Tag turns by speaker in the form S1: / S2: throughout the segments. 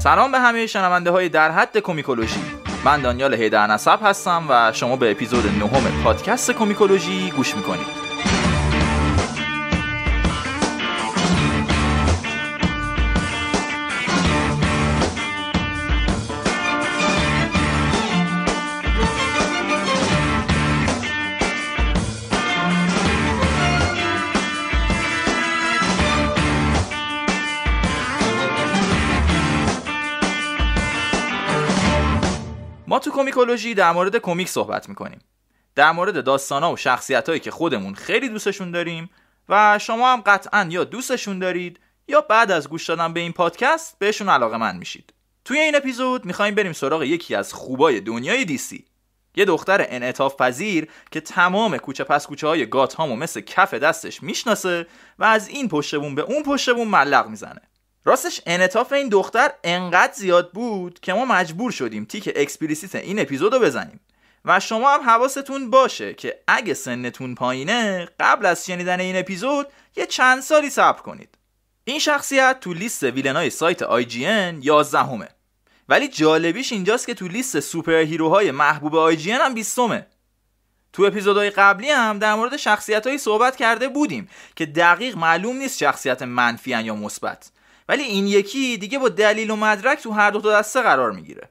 S1: سلام به همه شنونده های در حد کمیکولوژی. من دانیال حیدرنسب هستم و شما به اپیزود 9 پادکست کمیکولوژی گوش میکنید. ما تو کمیکولوژی در مورد کمیک صحبت میکنیم. در مورد داستانا و شخصیتایی که خودمون خیلی دوستشون داریم و شما هم قطعاً یا دوستشون دارید یا بعد از گوش دادن به این پادکست بهشون علاقه‌مند میشید. توی این اپیزود میخوایم بریم سراغ یکی از خوبای دنیای دیسی. یه دختر انعطاف پذیر که تمام کوچه پس کوچه های گاتهامو مثل کف دستش میشناسه و از این پشت بوم به اون پشت بوم ملق میزنه. راستش انعطاف این دختر انقدر زیاد بود که ما مجبور شدیم تیک اکسپلیسیت این اپیزودو بزنیم و شما هم حواستون باشه که اگه سنتون پایینه قبل از شنیدن این اپیزود یه چند سالی صبر کنید. این شخصیت تو لیست ویلنای سایت IGN 11 ولی جالبیش اینجاست که تو لیست سوپر هیروهای محبوب IGN هم 20. تو اپیزودهای قبلی هم در مورد شخصیتایی صحبت کرده بودیم که دقیق معلوم نیست شخصیت منفی ان یا مثبت، ولی این یکی دیگه با دلیل و مدرک تو هر دو دسته قرار میگیره.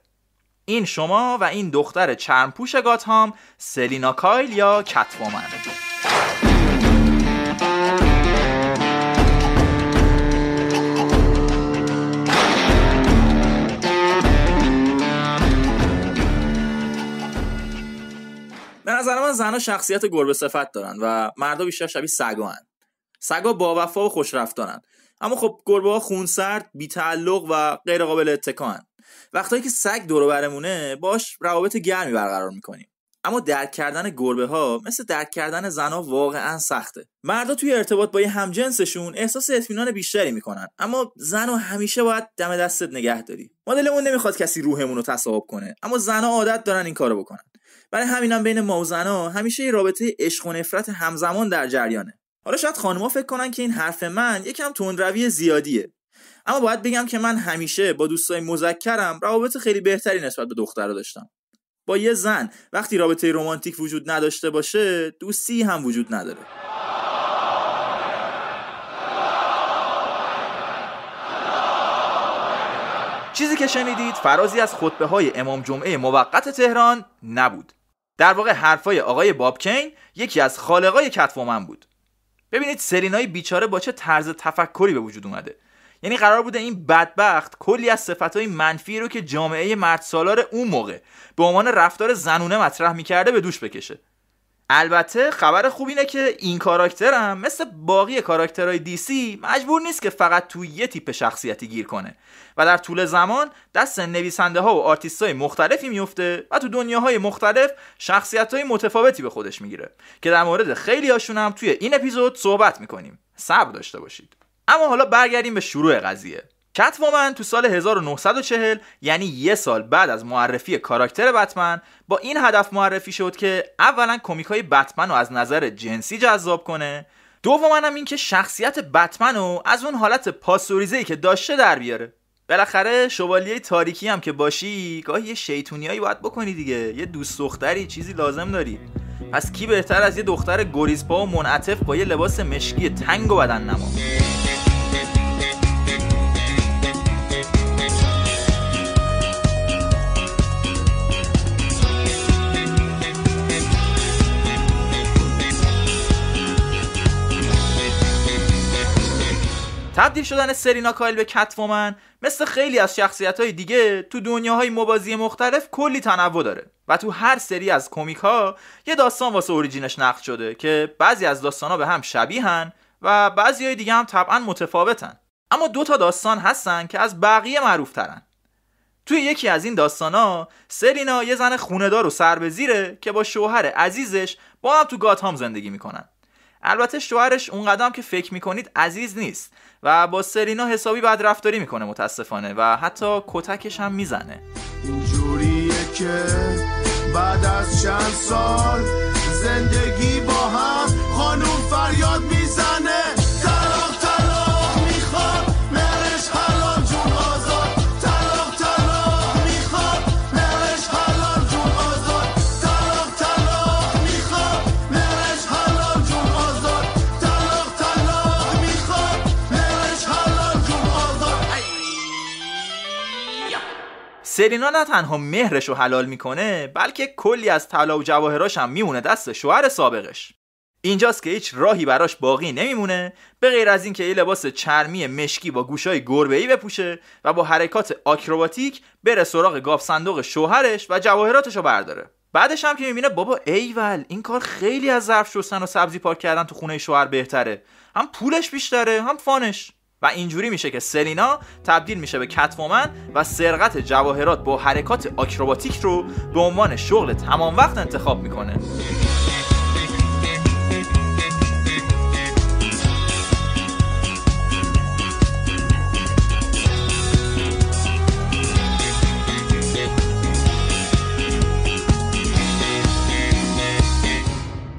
S1: این شما و این دختر چرمپوش گاتهام، سلینا کایل یا کت‌وومن. به نظر من زنها شخصیت گربه صفت دارن و مردا بیشتر شبیه سگا هن. سگا با وفا و خوش رفتارن، اما خب گربه ها خونسرد، بی‌تعلق و غیر قابل اتکاان. وقتایی که سگ دور و برمونه باش روابط گرمی برقرار میکنیم. اما درک کردن گربه ها مثل درک کردن زنها واقعا سخته. مردا توی ارتباط با یه همجنسشون احساس اطمینان بیشتری میکنن، اما زنو همیشه باید دم دستت نگه داری. ما دلمون نمیخواد کسی روحمون رو تصاحب کنه، اما زنها عادت دارن این کارو بکنن. برای همینم بین ما و زنها همیشه یه رابطه عشق و نفرت همزمان در جریانه. حالا شاید خانم‌ها فکر کنن که این حرف من یکم تندروی زیادیه، اما باید بگم که من همیشه با دوستای مذکرم روابط خیلی بهتری نسبت به دخترها داشتم. با یه زن وقتی رابطه رمانتیک وجود نداشته باشه، دوستی هم وجود نداره. چیزی که شنیدید فرازی از خطبه‌های امام جمعه موقت تهران نبود. در واقع حرفای آقای باب کین، یکی از خالقای کت‌وومن بود. ببینید سلینای بیچاره با چه طرز تفکری به وجود اومده. یعنی قرار بوده این بدبخت کلی از صفاتهای منفی رو که جامعه مردسالار اون موقع به عنوان رفتار زنونه مطرح میکرده به دوش بکشه. البته خبر خوب اینه که این کاراکترم مثل باقی کاراکترهای دیسی مجبور نیست که فقط توی یه تیپ شخصیتی گیر کنه و در طول زمان دست نویسنده ها و آرتیست های مختلفی میفته و تو دنیاهای مختلف شخصیت های متفاوتی به خودش میگیره که در مورد خیلی هاشون هم توی این اپیزود صحبت میکنیم. صبر داشته باشید. اما حالا برگردیم به شروع قضیه. کت‌وومن تو سال 1940 یعنی یه سال بعد از معرفی کاراکتر بتمن با این هدف معرفی شد که اولا کمیک‌های بتمن رو از نظر جنسی جذاب کنه، دوما هم این که شخصیت بتمن رو از اون حالت پاستوریزه‌ای که داشته در بیاره. بالاخره شوالیه تاریکی هم که باشی گاهی یه شیطونیایی باید بکنی دیگه، یه دوست دختری چیزی لازم داری. پس کی بهتر از یه دختر گریزپا و منعطف با یه لباس مشکی تنگ و بدن نما. تبدیل شدن سلینا کایل به کت‌وومن مثل خیلی از شخصیت‌های دیگه تو دنیاهای موازی مختلف کلی تنوع داره و تو هر سری از کمیک‌ها یه داستان واسه اوریجینش نقل شده که بعضی از داستانا به هم شبیهن و بعضی‌های دیگه هم طبعاً متفاوتن. اما 2 داستان هستن که از بقیه معروف‌ترن. توی یکی از این داستانا سلینا یه زن خونه‌دار و سربزیره که با شوهر عزیزش با هم تو گاتهام زندگی میکنن. البته شوهرش اون قدم که فکر میکنید عزیز نیست و با سلینا حسابی بدرفتاری میکنه متاسفانه و حتی کتکش هم میزنه.
S2: اینجوریه که بعد از چند سال زندگی با هم خانوم فریاد میزنه طلاق طلاق میخواد مرش حلال جون آزاد طلاق
S1: سلینا نه تنها مهرش رو حلال میکنه، بلکه کلی از طلا و جواهراش هم میمونه دست شوهر سابقش. اینجاست که هیچ راهی براش باقی نمیمونه به غیر از این که یه لباس چرمی مشکی با گوشای گربه‌ای بپوشه و با حرکات آکروباتیک بره سراغ گاف صندوق شوهرش و جواهراتش رو برداره. بعدش هم که میبینه بابا ایول، این کار خیلی از ظرف شستن و سبزی پاک کردن تو خونه شوهر بهتره، هم پولش بیشتره هم فانش. و اینجوری میشه که سلینا تبدیل میشه به کتومن و سرقت جواهرات با حرکات آکروباتیک رو به عنوان شغل تمام وقت انتخاب میکنه.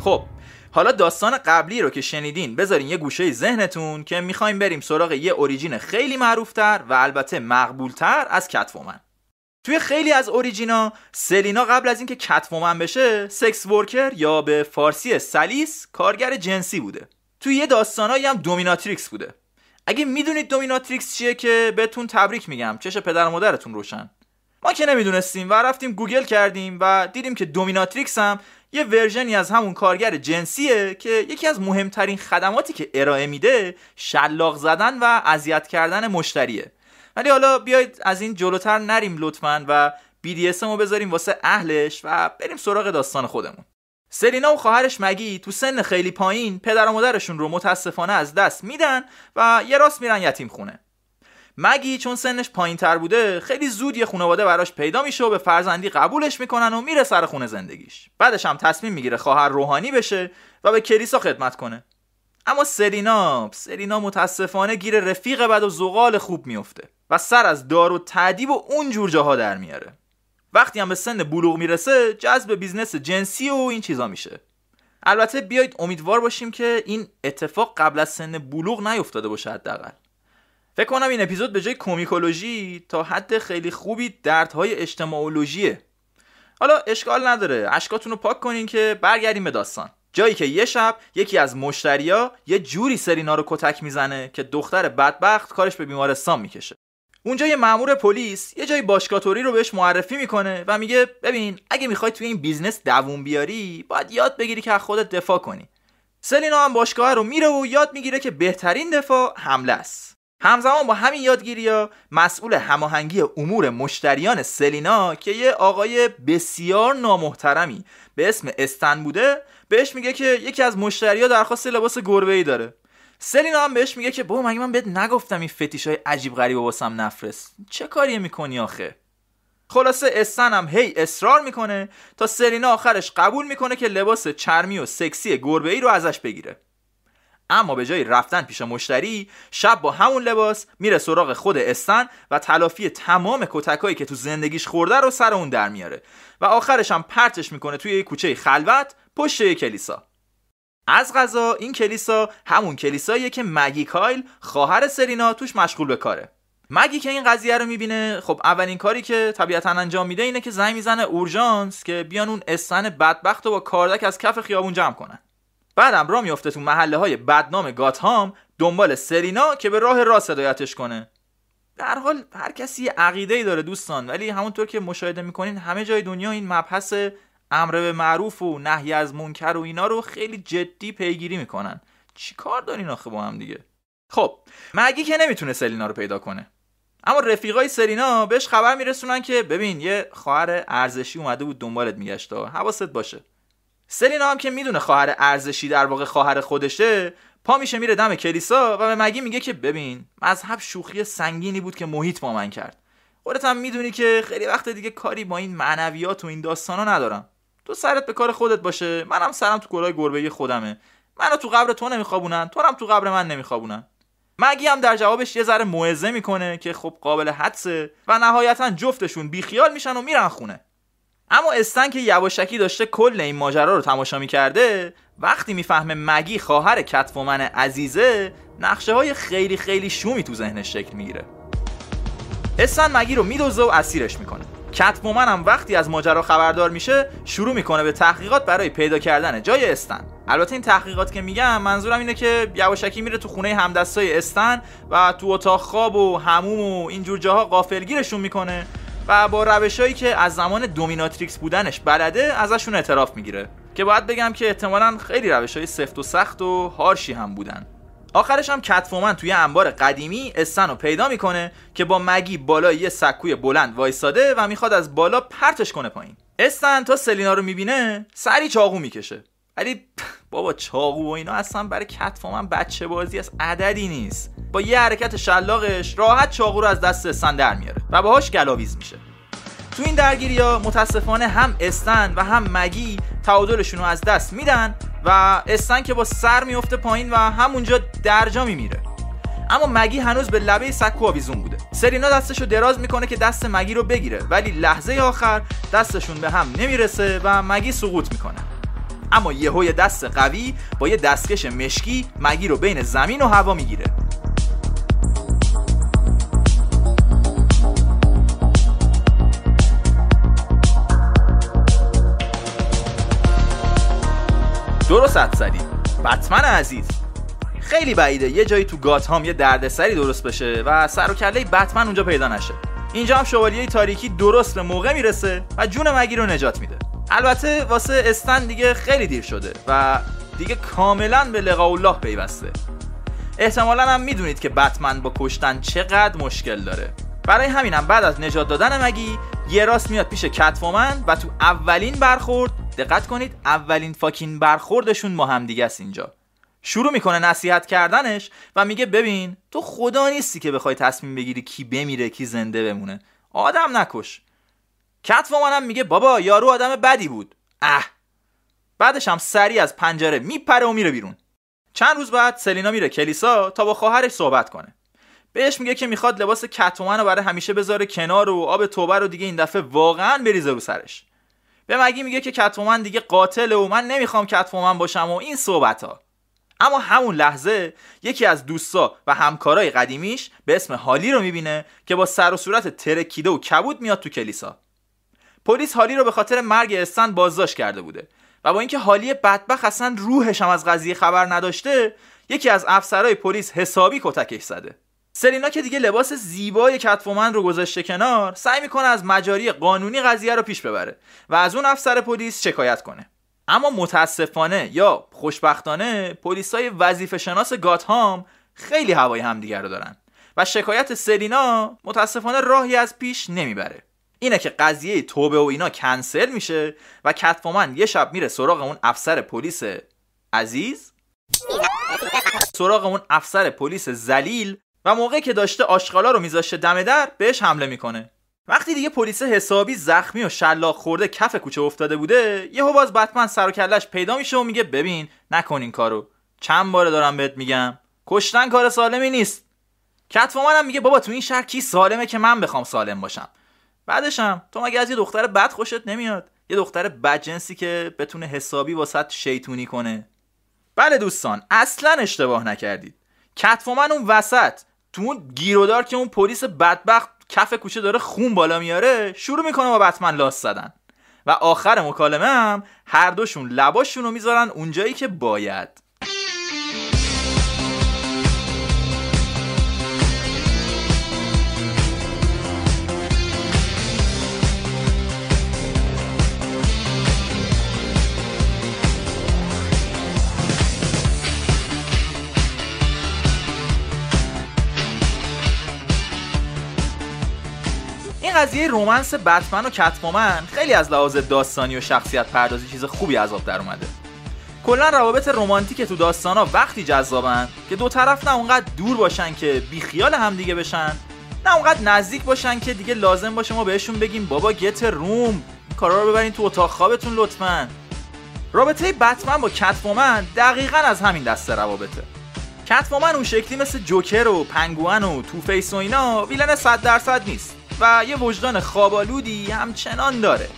S1: خب حالا داستان قبلی رو که شنیدین بذارین یه گوشه ذهنتون که میخوایم بریم سراغ یه اوریجین خیلی معروفتر و البته مقبولتر از کتومن. توی خیلی از اوریجینا سلینا قبل از اینکه کتومن بشه سکس ورکر یا به فارسی سلیس کارگر جنسی بوده. توی یه داستانایی هم دومیناتریکس بوده. اگه میدونید دومیناتریکس چیه که بهتون تبریک میگم، چش پدر و مادرتون روشن. ما که نمیدونستیم و رفتیم گوگل کردیم و دیدیم که دومیناتریکس هم یه ورژنی از همون کارگر جنسیه که یکی از مهمترین خدماتی که ارائه میده شلاق زدن و اذیت کردن مشتریه. ولی حالا بیایید از این جلوتر نریم لطفاً و BDSM رو بذاریم واسه اهلش و بریم سراغ داستان خودمون. سلینا و خواهرش مگی تو سن خیلی پایین پدر و مادرشون رو متاسفانه از دست میدن و یه راست میرن یتیم خونه. مگی چون سنش پایین تر بوده خیلی زود یه خانواده براش پیدا میشه و به فرزندی قبولش میکنن و میره سر خونه زندگیش. بعدش هم تصمیم میگیره خواهر روحانی بشه و به کلیسا خدمت کنه. اما سلینا متاسفانه گیر رفیق بد و زغال خوب میفته و سر از دار و تعذیب و اون جور جاها در میاره. وقتی هم به سن بلوغ میرسه جذب بیزنس جنسی و این چیزا میشه. البته بیایید امیدوار باشیم که این اتفاق قبل از سن بلوغ نیفتاده باشه حداقل. فکر کنم این اپیزود به جای کمیکولوژی تا حد خیلی خوبی دردهای اجتماعولوژیه. حالا اشکال نداره، اشکاتون رو پاک کنین که برگردیم به داستان. جایی که یه شب یکی از مشتریا یه جوری سلینا رو کتک میزنه که دختر بدبخت کارش به بیمارستان میکشه. اونجا یه مأمور پلیس یه جای باشگاه‌توری رو بهش معرفی میکنه و میگه ببین اگه میخوای توی این بیزنس دووم بیاری باید یاد بگیری که از خودت دفاع کنی. سلینا هم باشگاه رو میره و یاد میگیره که بهترین دفاع حمله است. همزمان با همین یادگیری‌ها مسئول هماهنگی امور مشتریان سلینا که یه آقای بسیار نامحترمی به اسم استن بوده بهش میگه که یکی از مشتری‌ها درخواست لباس گربه‌ای داره. سلینا هم بهش میگه که بابا مگه من بهت نگفتم این فتیشای عجیب غریب واسم نفرست، چه کاری میکنی آخه؟ خلاصه استن هم هی اصرار میکنه تا سلینا آخرش قبول میکنه که لباس چرمی و سکسی گربه‌ای رو ازش بگیره. اما به جای رفتن پیش مشتری شب با همون لباس میره سراغ خود استن و تلافی تمام کتکایی که تو زندگیش خورده رو سر اون در میاره و آخرش هم پرتش میکنه توی یه کوچه خلوت پشت یه کلیسا. از قضا این کلیسا همون کلیساییه که مگی کایل خواهر سلینا توش مشغول به کاره. مگی که این قضیه رو میبینه خب اولین کاری که طبیعتاً انجام میده اینه که زنگ میزنه اورژانس که بیان اون استن بدبخت رو با کاردک از کف خیابون جمع کنن. بعدم راه میفته تو محله های بدنام گاتهام دنبال سلینا که به راه راست هدایتش کنه. در حال هر کسی یه عقیده‌ای داره دوستان، ولی همونطور که مشاهده میکنین همه جای دنیا این مبحث امر به معروف و نهی از منکر و اینا رو خیلی جدی پیگیری میکنن. چی کار دارین آخه با هم دیگه؟ خب مگی که نمیتونه سلینا رو پیدا کنه، اما رفیقای سلینا بهش خبر میرسونن که ببین یه خواهر ارزشی اومده بود دنبالت میگشت، حواست باشه. سلینا هم که میدونه خواهر ارزشی در واقع خواهر خودشه پا میشه میره دم کلیسا و به مگی میگه که ببین مذهب شوخی سنگینی بود که محیط با من کرد. خودت هم میدونی که خیلی وقت دیگه کاری با این معنویات و این داستانا ندارم. تو سرت به کار خودت باشه، منم سرم تو کلاه گربه‌ای خودمه. منو تو قبر تو نمیخوابونن، تو هم تو قبر من نمیخوابونن. مگی هم در جوابش یه ذره موعظه میکنه که خب قابل حدسه و نهایتا جفتشون بیخیال میشن و میرن خونه. اما استن که یواشکی داشته کل این ماجرا رو تماشا میکرده وقتی میفهمه مگی خواهر کتومن عزیزه نقشه های خیلی خیلی شومی تو ذهنش شکل میگیره. استن مگی رو میدوزه و اسیرش میکنه. کتومن هم وقتی از ماجرا خبردار میشه شروع میکنه به تحقیقات برای پیدا کردن جای استن. البته این تحقیقات که میگم منظورم اینه که یواشکی میره تو خونه همدستای استن و تو اتاق خواب و حموم و اینجور جاها غافلگیرشون میکنه و با روشایی که از زمان دومیناتریکس بودنش بلده ازشون اعتراف میگیره که باید بگم که احتمالاً خیلی روشای سفت و سخت و هارشی هم بودن. آخرش هم کت‌وومن توی انبار قدیمی استن رو پیدا میکنه که با مگی بالای یه سکوی بلند وایساده و میخواد از بالا پرتش کنه پایین. استن تا سلینا رو میبینه سری چاقو میکشه، ولی بابا چاقو و اینا اصلا برای کت‌وومن بچه بازی از عددی نیست. با یه حرکت شلاقش راحت چاقو رو از دست استن در میاره و باهاش گلاویز میشه. تو این درگیری‌ها متاسفانه هم استن و هم مگی تعادلشون رو از دست میدن و استن که با سر میفته پایین و همونجا درجا میمیره. اما مگی هنوز به لبه سکو آویزون بوده. سرینا دستشو دراز میکنه که دست مگی رو بگیره، ولی لحظه آخر دستشون به هم نمیرسه و مگی سقوط میکنه. اما یهو دست قوی با یه دستکش مشکی مگی رو بین زمین و هوا میگیره. درست حد زدی بتمن عزیز. خیلی بعیده یه جایی تو گاتهام یه دردسری درست بشه و سر و کله بتمن اونجا پیدا نشه. اینجا هم شوالیه تاریکی درست به موقع میرسه و جون مگی رو نجات میده. البته واسه استن دیگه خیلی دیر شده و دیگه کاملا به لقاء الله پیوسته. احتمالاً هم میدونید که بتمن با کشتن چقدر مشکل داره. برای همینم بعد از نجات دادن مگی یه راست میاد پیش کت‌وومن و تو اولین برخورد، دقت کنید اولین فاکین برخوردشون با هم دیگه است، اینجا شروع میکنه نصیحت کردنش و میگه ببین تو خدا نیستی که بخوای تصمیم بگیری کی بمیره کی زنده بمونه، آدم نکش. کت‌وومن هم میگه بابا یارو آدم بدی بود. بعدش هم سریع از پنجره میپره و میره بیرون. چند روز بعد سلینا میره کلیسا تا با خواهرش صحبت کنه. بهش میگه که میخواد لباس کت‌وومن رو برای همیشه بذاره کنار و آب توبه رو دیگه این دفعه واقعا بریزه رو سرش. به مگی میگه که کت‌وومن دیگه قاتله و من نمیخوام کت‌وومن باشم و این صحبت‌ها. اما همون لحظه یکی از دوستا و همکارای قدیمیش به اسم هالی رو میبینه که با سر و صورت ترکیده و کبود میاد تو کلیسا. پلیس هالی رو به خاطر مرگ استن بازداشت کرده بوده و با اینکه هالی بدبخت اصلا روحش هم از قضیه خبر نداشته، یکی از افسرهای پلیس حسابی کتکش زده. سلینا که دیگه لباس زیبای کت‌وومن رو گذاشته کنار، سعی میکنه از مجاری قانونی قضیه رو پیش ببره و از اون افسر پلیس شکایت کنه. اما متاسفانه یا خوشبختانه پلیسای وظیفه شناس گاتهام خیلی هوای همدیگر رو دارن و شکایت سلینا متاسفانه راهی از پیش نمیبره. اینه که قضیه توبه و اینا کنسل میشه و کت‌وومن یه شب میره سراغ اون افسر پلیس عزیز، سراغ اون افسر پلیس ذلیل و موقعی که داشته آشغالا رو میذاشته دم در بهش حمله میکنه. وقتی دیگه پلیس حسابی زخمی و شلاق خورده کف کوچه افتاده بوده، یهو باز بتمن سر و کله‌اش پیدا میشه و میگه ببین نکن این کارو، چند باره دارم بهت میگم کشتن کار سالمی نیست. کت‌وومن هم میگه بابا تو این شهر کی سالمه که من بخوام سالم باشم؟ بعدش هم تو مگه از یه دختر بد خوشت نمیاد؟ یه دختر بدجنسی که بتونه حسابی واسط شیطونی کنه؟ بله دوستان، اصلا اشتباه نکردید. کت‌وومن اون وسط تو اون گیرودار که اون پلیس بدبخت کف کوچه داره خون بالا میاره شروع میکنه با بتمن لاس زدن و آخر مکالمه هم هر دوشون لباشون رو میذارن اونجایی که باید. قضیه رومنس بتمن و کت‌وومن خیلی از لحاظ داستانی و شخصیت پردازی چیز خوبی از آب در اومده. کلا روابط رمانتیک تو داستانا وقتی جذابن که دو طرف نه اونقدر دور باشن که بیخیال همدیگه بشن، نه اونقدر نزدیک باشن که دیگه لازم باشه ما بهشون بگیم بابا گت روم، این کارا رو ببرین تو اتاق خوابتون لطفاً. رابطه بتمن با کت‌وومن دقیقاً از همین دسته روابطه. کت‌وومن اون شکلی مثل جوکر و پنگوئن و تو فیس و اینا ویلن 100% نیست و یه وجدان خوابالودی همچنان داره،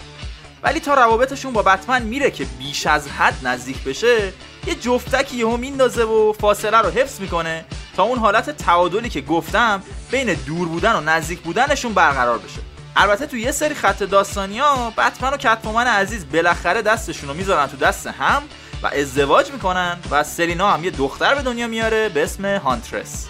S1: ولی تا روابطشون با بتمن میره که بیش از حد نزدیک بشه یه جفتکی یهو میندازه و فاصله رو حفظ میکنه تا اون حالت تعادلی که گفتم بین دور بودن و نزدیک بودنشون برقرار بشه. البته تو یه سری خط داستانیا بتمن و کت‌وومن عزیز بالاخره دستشون رو میذارن تو دست هم و ازدواج میکنن و سلینا هم یه دختر به دنیا میاره به اسم هانترس.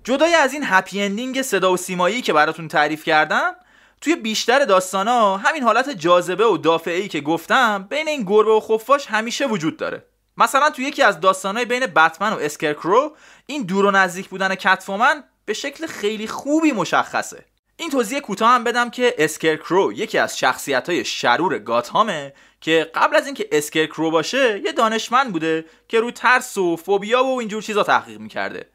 S1: جدای از این هپی اندینگ صدا و سیمایی که براتون تعریف کردم، توی بیشتر داستانا همین حالت جاذبه و دافعه‌ای که گفتم بین این گربه و خفاش همیشه وجود داره. مثلا توی یکی از داستانای بین بتمن و اسکرکرو این دور و نزدیک بودن کت‌وومن به شکل خیلی خوبی مشخصه. این توضیح کوتاه هم بدم که اسکرکرو یکی از شخصیت‌های شرور گاتهامه که قبل از اینکه اسکرکرو باشه یه دانشمند بوده که رو ترس و فوبیا و اینجور چیزا تحقیق می‌کرده.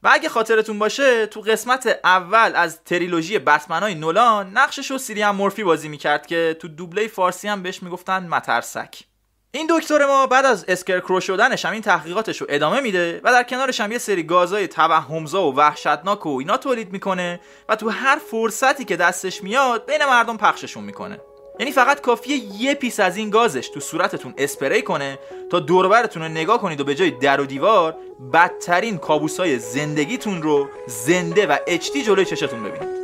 S1: و اگه خاطرتون باشه تو قسمت اول از تریلوژی بتمنای نولان نقششو سیلیان مورفی بازی میکرد که تو دوبله فارسی هم بهش میگفتن مترسک. این دکتر ما بعد از اسکرکرو شدنش هم این تحقیقاتشو ادامه میده و در کنارش هم یه سری گازای توهمزا و وحشتناک و اینا تولید میکنه و تو هر فرصتی که دستش میاد بین مردم پخششون میکنه. یعنی فقط کافیه یه پیس از این گازش تو صورتتون اسپری کنه تا دور و برتون رو نگاه کنید و به جای در و دیوار بدترین کابوسای زندگیتون رو زنده و HD جلوی چشتون ببینید.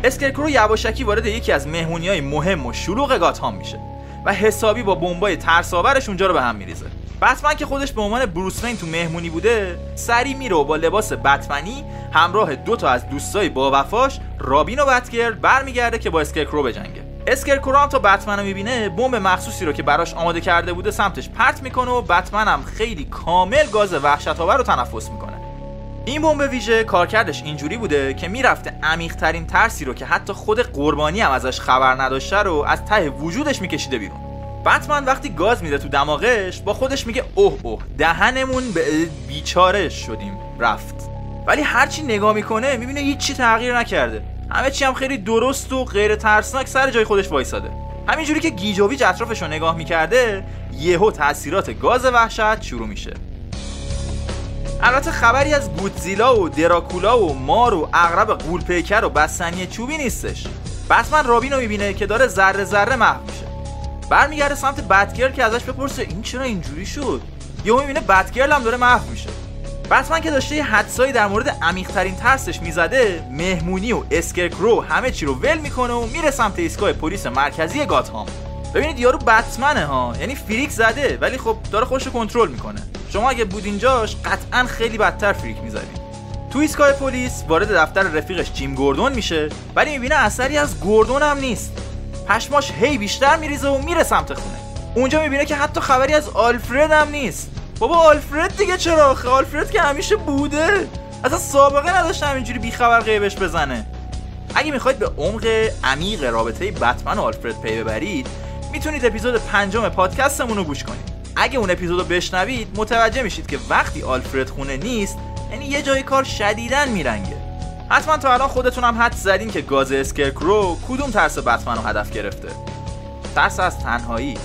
S1: اسکرکرو یواشکی وارد یکی از مهمونی‌های مهم و شلوغ گاتهام میشه و حسابی با بمبای ترساورش اونجا رو به هم میریزه. بتمن که خودش به عنوان بروس وین تو مهمونی بوده، سری میره و با لباس بتمنی همراه 2 از دوستای با وفاش، رابین و بتگرل، برمیگرده که با اسکرکرو بجنگه. اسکرکرو هم تا بتمن رو میبینه بمب مخصوصی رو که براش آماده کرده بوده سمتش پرت میکنه و بتمن هم خیلی کامل گاز وحشت‌آور رو تنفس میکنه. این بمب ویژه کارکردش اینجوری بوده که میرفته عمیق‌ترین ترسی رو که حتی خود قربانی هم ازش خبر نداشته رو از ته وجودش میکشیده بیرون. بتمن وقتی گاز میده تو دماغش با خودش میگه اوه دهنمون به بیچاره شدیم رفت. ولی هرچی نگاه میکنه میبینه هیچی تغییر نکرده، همه چی هم خیلی درست و غیر ترسناک سر جای خودش وایساده. همینجوری که گیجویچ اطرافش رو نگاه میکرده یهو تاثیرات گاز وحشت شروع میشه. البته خبری از گودزیلا و دراکولا و مار و عقرب غول‌پیکر و بستنی چوبی نیستش. بتمن رابین رو میبینه که داره ذره ذره محو میشه. برمیگرده سمت بتگرل که ازش بپرسه این چرا اینجوری شد. یهو میبینه بتگرل هم داره محو میشه. بتمن که داشته یه حدسایی در مورد عمیق‌ترین ترسش میزده، مهمونی و اسکرکرو همه چی رو ول میکنه و میره سمت ایستگاه پلیس مرکزی گاتهام. ببینید یارو بتمنه ها، یعنی فریک زده ولی خب داره خودش رو کنترل میکنه. شما اگه بودین جاش قطعاً خیلی بدتر فریک میزدین. تو ایستگاه پلیس وارد دفتر رفیقش جیم گوردون میشه ولی میبینه اثری از گوردون هم نیست. پشماش هی بیشتر میریزه و میره سمت خونه. اونجا میبینه که حتی خبری از آلفرد هم نیست. بابا آلفرد دیگه چرا آخه؟ آلفرد که همیشه بوده، اصلا سابقه نداشته همینجوری بیخبر غیبش بزنه. اگه میخواید به عمق عمیق رابطه بتمن و آلفرد پی ببرید میتونید اپیزود 5 پادکستمون رو گوش کنید. اگه اون اپیزودو بشنوید متوجه میشید که وقتی آلفرد خونه نیست یعنی یه جای کار شدیداً میرنگه. حتما تا الان خودتون هم حدس زدین که گاز اسکرکرو کدوم ترس بتمن رو هدف گرفته. ترس از تنهایی،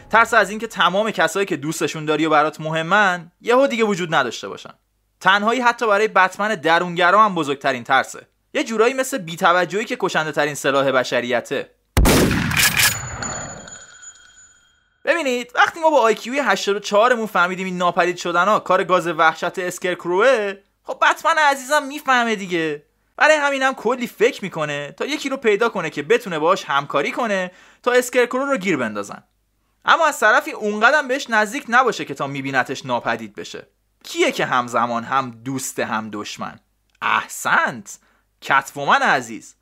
S1: ترس از اینکه تمام کسایی که دوستشون داری و برات مهمن یهو دیگه وجود نداشته باشن. تنهایی حتی برای بتمن درونگرا هم بزرگترین ترسه، یه جورایی مثل بی‌توجهی که کشنده ترین سلاح بشریته. ببینید وقتی ما با IQ 84 مون فهمیدیم این ناپدید شدن‌ها کار گاز وحشت اسکرکروه، خب بتمن عزیزم میفهمه دیگه. برای همین هم کلی فکر میکنه تا یکی رو پیدا کنه که بتونه باهاش همکاری کنه تا اسکرکرو رو گیر بندازن. اما از طرفی اونقدر بهش نزدیک نباشه که تا میبینتش ناپدید بشه. کیه که همزمان هم دوست هم دشمن؟ احسنت، کت‌وومن عزیز.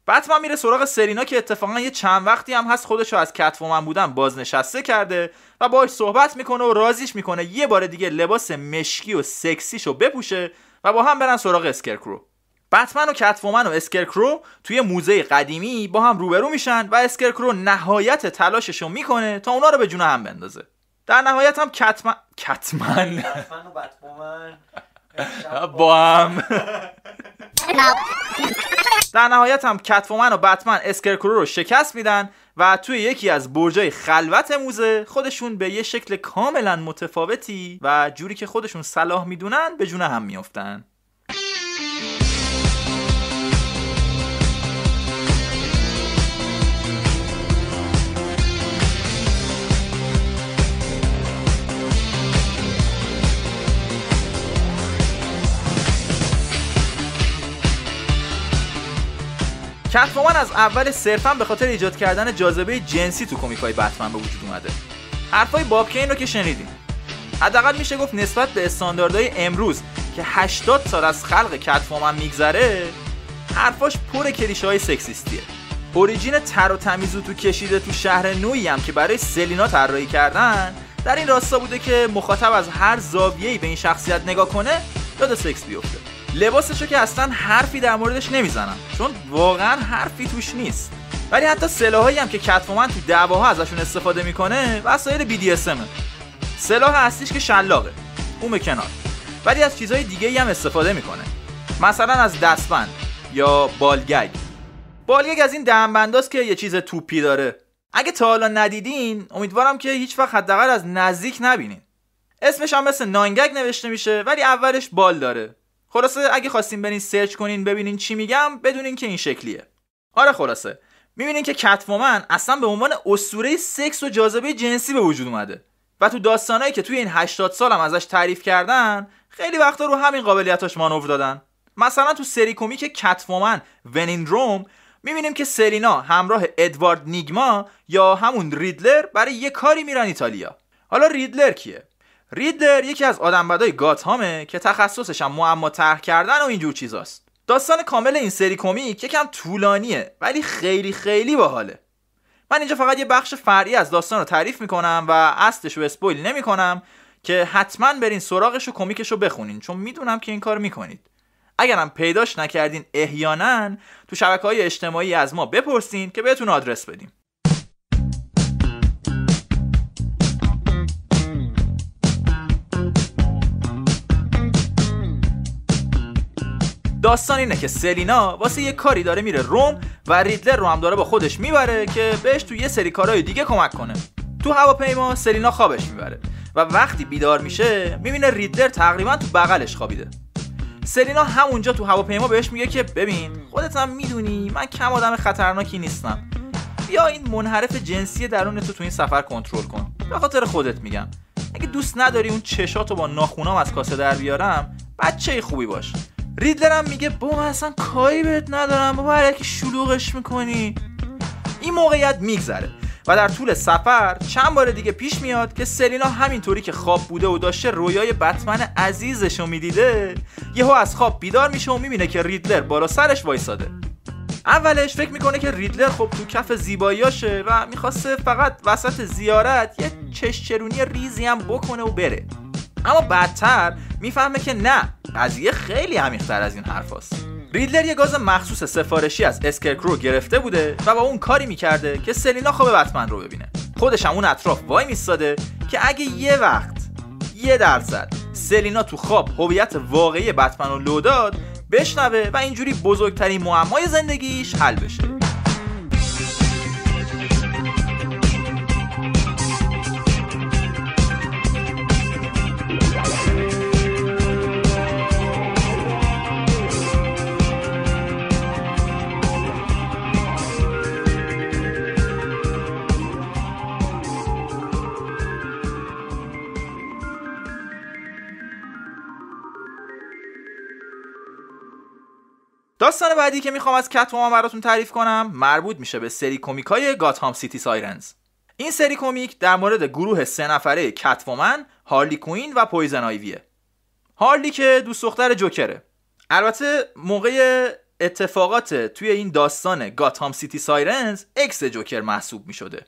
S1: بتمن میره سراغ سرینا که اتفاقا یه چند وقتی هم هست خودشو از کت‌وومن بودن بازنشسته کرده و باهاش صحبت میکنه و راضیش میکنه یه بار دیگه لباس مشکی و سکسیشو بپوشه و با هم برن سراغ اسکرکرو. بتمن و کت‌وومن و اسکرکرو توی موزه قدیمی با هم روبرو میشن و اسکرکرو نهایت تلاششو میکنه تا اونا رو به جون هم بندازه. در نهایت هم کتمن
S3: و بتمن
S1: با هم در نهایت هم کت‌وومن و بتمن اسکرکرو رو شکست میدن و توی یکی از برجای خلوت موزه خودشون به یه شکل کاملا متفاوتی و جوری که خودشون صلاح میدونن به جون هم میافتن. کت‌وومن از اول صرفاً به خاطر ایجاد کردن جاذبه جنسی تو کمیک‌های بتمن به وجود اومده. حرفای باب کین رو که شنیدیم. حداقل میشه گفت نسبت به استانداردهای امروز که 80 سال از خلق کت‌وومن میگذره، حرفاش پر کلیشه‌های سکسیستیه. اوریجین تر و تمیزو تو کشیده تو شهر نوعی هم که برای سلینا طراحی کردن، در این راستا بوده که مخاطب از هر زاویه‌ای به این شخصیت نگاه کنه یاد سکس بیفته. لباسشو که اصلا حرفی در موردش نمیزنم چون واقعا حرفی توش نیست، ولی حتی سلاحایی هم که کت‌وومن تو دعواها ازشون استفاده میکنه وسایل BDSM. سلاح اصلیش که شلاقه، اون به کنار، ولی از چیزهای دیگه‌ای هم استفاده میکنه، مثلا از دستبند یا بالگگ. بالگگ از این دهن‌بنداست که یه چیز توپی داره. اگه تا حالا ندیدین امیدوارم که هیچ وقت حداقل از نزدیک نبینین. اسمش هم مثل ناینگگ نوشته میشه ولی اولش بال داره. خلاصه اگه خواستین برین سرچ کنین ببینین چی میگم بدونین که این شکلیه. آره خلاصه میبینین که کت‌وومن اصلا به عنوان اسطوره سکس و جاذبه جنسی به وجود اومده و تو داستانایی که توی این 80 سال هم ازش تعریف کردن خیلی وقتا رو همین قابلیتاش مانور دادن. مثلا تو سری کمیک کت‌وومن ون این روم میبینیم که سلینا همراه ادوارد نیگما یا همون ریدلر برای یه کاری میرن ایتالیا. حالا ریدلر کیه؟ ریدلر یکی از آدمبدای گاتهامه که تخصصش هم معما طرح کردن و اینجور چیزاست. داستان کامل این سری کمیک یکم طولانیه ولی خیلی خیلی باحاله. من اینجا فقط یه بخش فرعی از داستان رو تعریف میکنم و اصلش رو اسپویل نمیکنم که حتما برین سراغش و کمیکش رو بخونین چون میدونم که این کار میکنید. اگرم پیداش نکردین احیانا تو شبکه‌های اجتماعی از ما بپرسین که بهتون آدرس بدیم. داستان اینه که سلینا واسه یه کاری داره میره روم و ریدلر رو هم داره با خودش میبره که بهش تو یه سری کارهای دیگه کمک کنه. تو هواپیما سلینا خوابش میبره و وقتی بیدار میشه میبینه ریدلر تقریبا تو بغلش خوابیده. سلینا همونجا تو هواپیما بهش میگه که ببین خودت هم میدونی من کم آدم خطرناکی نیستم، بیا این منحرف جنسی درون تو این سفر کنترل کن، به خاطر خودت میگم، اگه دوست نداری اون چشاتو با ناخونام از کاسه در بیارم بچه خوبی باش. ریدلر هم میگه بابا من اصلا کاری بهت ندارم، بابا هر کی شلوغش میکنی. این موقعیت میگذره و در طول سفر چند بار دیگه پیش میاد که سلینا همینطوری که خواب بوده و داشته رویای بتمن عزیزش رو میدیده یهو از خواب بیدار میشه و میبینه که ریدلر بالا سرش وایساده. اولش فکر میکنه که ریدلر خب تو کف زیباییاشه و میخواسته فقط وسط زیارت یه چشچرونی ریزی هم بکنه و بره، اما بعدتر میفهمه که نه، قضیه خیلی عمیق‌تر از این حرفاست. ریدلر یه گاز مخصوص سفارشی از اسکرکرو گرفته بوده و با اون کاری میکرده که سلینا خواب بتمن رو ببینه. خودش هم اون اطراف وای میستاده که اگه یه وقت 1% سلینا تو خواب هویت واقعی بتمن رو لو داد بشنوه و اینجوری بزرگترین معمای زندگیش حل بشه. داستان بعدی که میخوام از کت‌وومن براتون تعریف کنم مربوط میشه به سری کمیکای گاتهام سیتی سایرنز. این سری کمیک در مورد گروه 3 نفره کت‌وومن، هارلی کوین و پویزن آیویه. هارلی که دوست دختر جوکره. البته موقع اتفاقات توی این داستان گاتهام سیتی سایرنز اکس جوکر محسوب میشده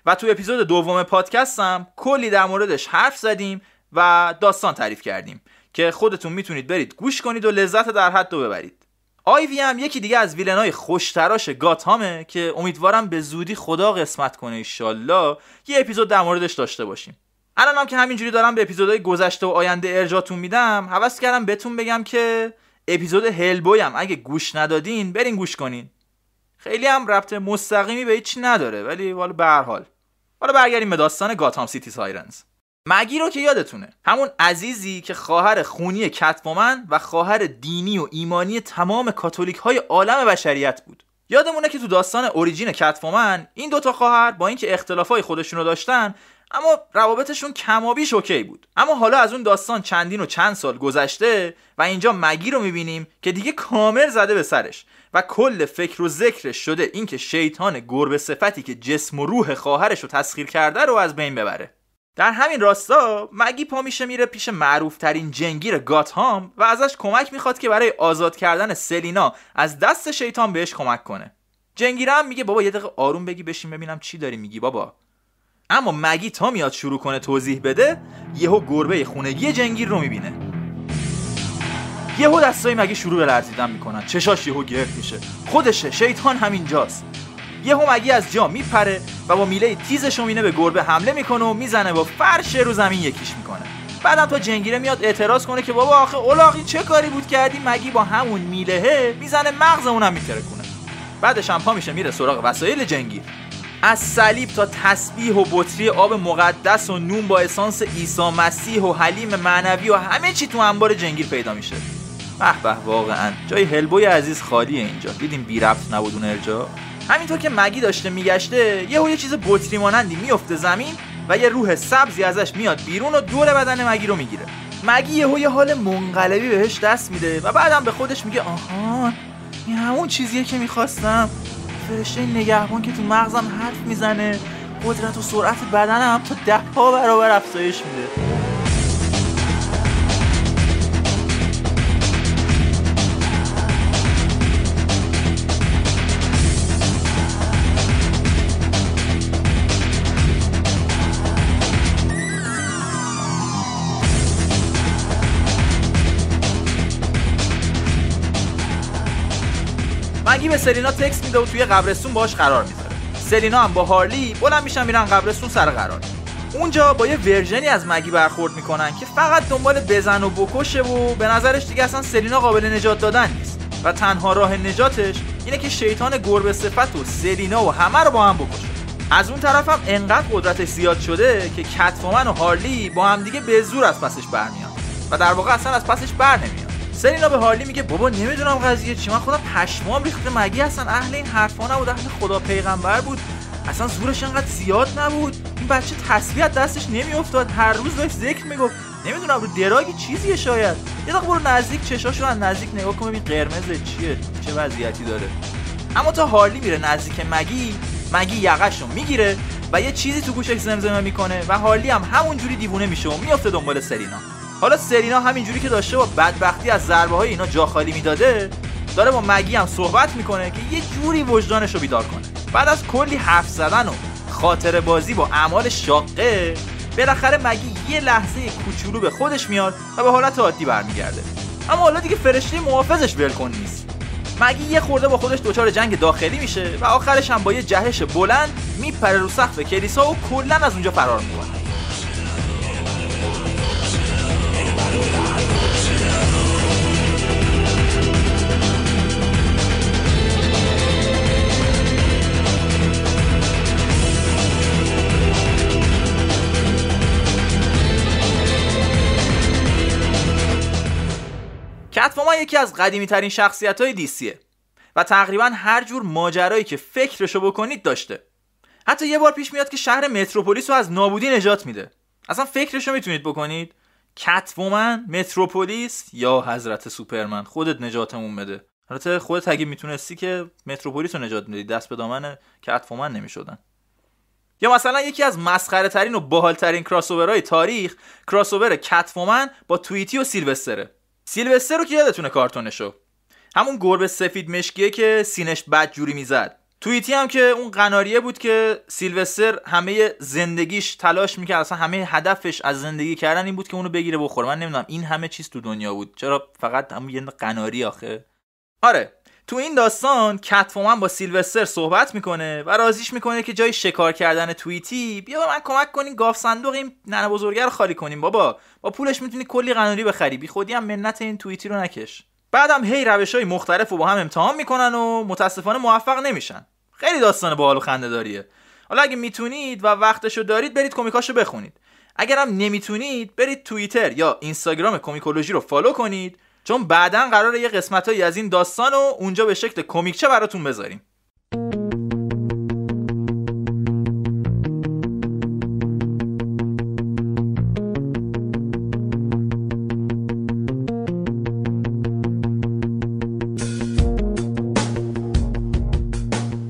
S1: و توی اپیزود دوم پادکستم کلی در موردش حرف زدیم و داستان تعریف کردیم که خودتون میتونید برید گوش کنید و لذت در حد رو ببرید. آیوی هم یکی دیگه از ویلنای خوشتراش گاتهامه که امیدوارم به زودی خدا قسمت کنه انشالله یه اپیزود در موردش داشته باشیم. الانم که همینجوری دارم به اپیزودهای گذشته و آینده ارجاعتون میدم، هوس کردم بهتون بگم که اپیزود هلبوی هم اگه گوش ندادین برین گوش کنین. خیلی هم ربط مستقیمی به هیچ نداره، ولی والا به هر حال. حالا برگردیم به داستان گاتام سیتی سایرنز. مگی رو که یادتونه، همون عزیزی که خواهر خونی کتومن و خواهر دینی و ایمانی تمام کاتولیک های عالم بشریت بود. یادمونه که تو داستان اوریجین کتومن این دوتا خواهر با اینکه اختلافای خودشون رو داشتن اما روابطشون کمابیش اوکی بود. اما حالا از اون داستان چندین و چند سال گذشته و اینجا مگی رو میبینیم که دیگه کامل زده به سرش و کل فکر و ذکرش شده این که شیطان گربه صفتی که جسم و روح خواهرش رو تسخیر کرده رو از بین ببره. در همین راستا مگی پا میشه میره پیش معروف ترین جنگیر گاتهام و ازش کمک میخواد که برای آزاد کردن سلینا از دست شیطان بهش کمک کنه. جنگیرم میگه بابا یه دقیقه آروم بگی بشین ببینم چی داری میگی بابا. اما مگی تا میاد شروع کنه توضیح بده، یهو گربه خونگی جنگیر رو میبینه. یهو دستای مگی شروع به لرزیدن میکنن، چشاش یهو گرد میشه. خودشه، شیطان همینجاست. یهو مگی از جا میپره و با میله تیزش رو به گربه حمله میکنه و میزنه با فرش رو زمین یکیش میکنه. بعدم تا جنگیره میاد اعتراض کنه که بابا آخه اولاغی چه کاری بود کردی، مگی با همون میلهه میزنه مغز اونم میترکونه. بعدش هم پا میشه میره سراغ وسایل جنگیر، از صلیب تا تسبیح و بطری آب مقدس و نون با اسانس عیسی مسیح و حلیم معنوی و همه چی تو انبار جنگیر پیدا میشه. به به، واقعا جای هلبوی عزیز خالیه اینجا. دیدیم بی ربط نبود اون ارجاع. همینطور که مگی داشته میگشته یه چیز بطری مانندی میفته زمین و یه روح سبزی ازش میاد بیرون و دور بدن مگی رو میگیره. مگی یه حال منقلبی بهش دست میده و بعدم به خودش میگه آها این همون چیزیه که میخواستم. فرشته نگهبان که تو مغزم حرف میزنه، قدرت و سرعت بدنم تا 10 برابر افزایش میده. مگی به سلینا تکست میده و توی قبرستون باهاش قرار میذاره. سلینا هم با هارلی بلند میشن میرن قبرستون سر قرار. اونجا با یه ورژنی از مگی برخورد میکنن که فقط دنبال بزن و بکشه و به نظرش دیگه اصلا سلینا قابل نجات دادن نیست و تنها راه نجاتش اینه که شیطان گربه صفت و سلینا و همه رو با هم بکشه. از اون طرف هم انقدر قدرتش زیاد شده که کتومن و هارلی با هم دیگه به زور از پسش برمیان و در واقع اصلا از پسش بر نمیان. سلینا به هارلی میگه بابا نمیدونم قضیه چی، من خودم پشمام ریخته، مگی اصلا اهل این حرفا نبود، اهل خدا پیغمبر بود، اصلا زورش انقدر زیاد نبود، این بچه تسبیح دستش نمیافتاد، هر روز داشت ذکر میگفت، نمیدونم رو دراگی چیزیه شاید. یه دقیقه برو نزدیک چشاشو از نزدیک نگاه کن ببین قرمزه چیه، چه وضعیتی داره. اما تا هارلی میره نزدیک مگی یقه‌شو میگیره و یه چیزی تو گوشش زمزمه میکنه و هارلی هم همونجوری دیوونه میشه و میافته دنبال سلینا. حالا سلینا همینجوری که داشته با بدبختی از ضربه های اینا جا خالی میداده، داره با مگی هم صحبت میکنه که یه جوری وجدانش رو بیدار کنه. بعد از کلی حرف زدن و خاطره بازی با اعمال شاقه، بالاخره مگی یه لحظه کوچولو به خودش میاد و به حالت عادی برمیگرده. اما حالا دیگه فرشته محافظش ولکن نیست. مگی یه خورده با خودش دچار جنگ داخلی میشه و آخرش هم با یه جهش بلند میپره رو سقف کلیسا و کلا از اونجا فرار میکنه. کتومن یکی از قدیمی ترین شخصیت های دیسیه و تقریبا هر جور ماجرایی که فکرشو بکنید داشته. حتی یه بار پیش میاد که شهر متروپولیس رو از نابودی نجات میده. اصلا فکرشو میتونید بکنید؟ کتومن، متروپولیس، یا حضرت سوپرمن، خودت نجاتمون بده. البته خودت اگه میتونستی که متروپولیس رو نجات میدی، دست به دامن کتومن نمیشدن. یا مثلا یکی از مسخره ترین و باحال ترین کراسوورهای تاریخ، کراسوور کتومن با توییتی و سیلوستره. سیلوستر رو که یادتونه کارتونشو، همون گربه سفید مشکیه که سینش بد جوری میزد. توییتی هم که اون قناریه بود که سیلوستر همه زندگیش تلاش میکرد، اصلا همه هدفش از زندگی کردن این بود که اونو بگیره بخوره. من نمیدونم این همه چیز تو دنیا بود، چرا فقط همون یه قناری آخه؟ آره، تو این داستان کتومن با سیلوستر صحبت میکنه و راضیش میکنه که جای شکار کردن توییتی بیا به من کمک کنین گاف صندوق این ننه بزرگه رو خالی کنیم. بابا با پولش میتونی کلی قناری بخری، بی خودی هم منت این توییتی رو نکش. بعدم هی روش‌های مختلف رو با هم امتحان میکنن و متاسفانه موفق نمیشن. خیلی داستان باحال و خنده‌داریه. حالا اگه میتونید و وقتشو دارید برید کمیکاشو بخونید. اگرم نمیتونید برید توییتر یا اینستاگرام کمیکولوژی رو فالو کنید، چون بعداً قراره یه قسمتایی از این داستانو اونجا به شکل کمیکچه براتون بذاریم.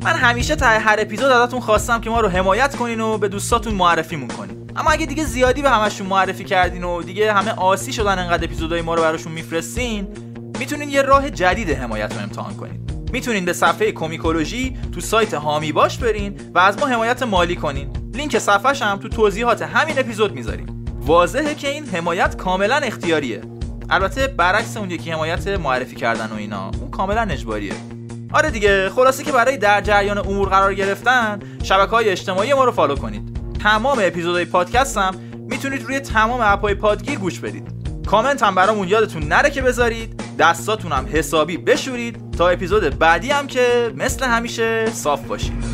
S1: من همیشه ته هر اپیزود ازتون خواستم که ما رو حمایت کنین و به دوستاتون معرفیمون کنین. اما اگه دیگه زیادی به همشون معرفی کردین و دیگه همه آسی شدن انقدر اپیزودهای ما رو براشون میفرستین، میتونین یه راه جدید حمایت رو امتحان کنین. میتونین به صفحه کمیکولوژی تو سایت هامی باش برین و از ما حمایت مالی کنین. لینک صفحه‌ش هم تو توضیحات همین اپیزود میذاریم. واضحه که این حمایت کاملا اختیاریه. البته برعکس اون یکی حمایت معرفی کردن و اینا، اون کاملا اجباریه. آره دیگه، خلاصه که برای در جریان امور قرار گرفتن شبکه‌های اجتماعی ما رو فالو کنید. تمام اپیزودهای پادکست هم میتونید روی تمام اپ‌های پادگیر گوش بدید. کامنت هم برامون یادتون نره که بذارید، دستاتون هم حسابی بشورید تا اپیزود بعدی هم که مثل همیشه صاف باشید.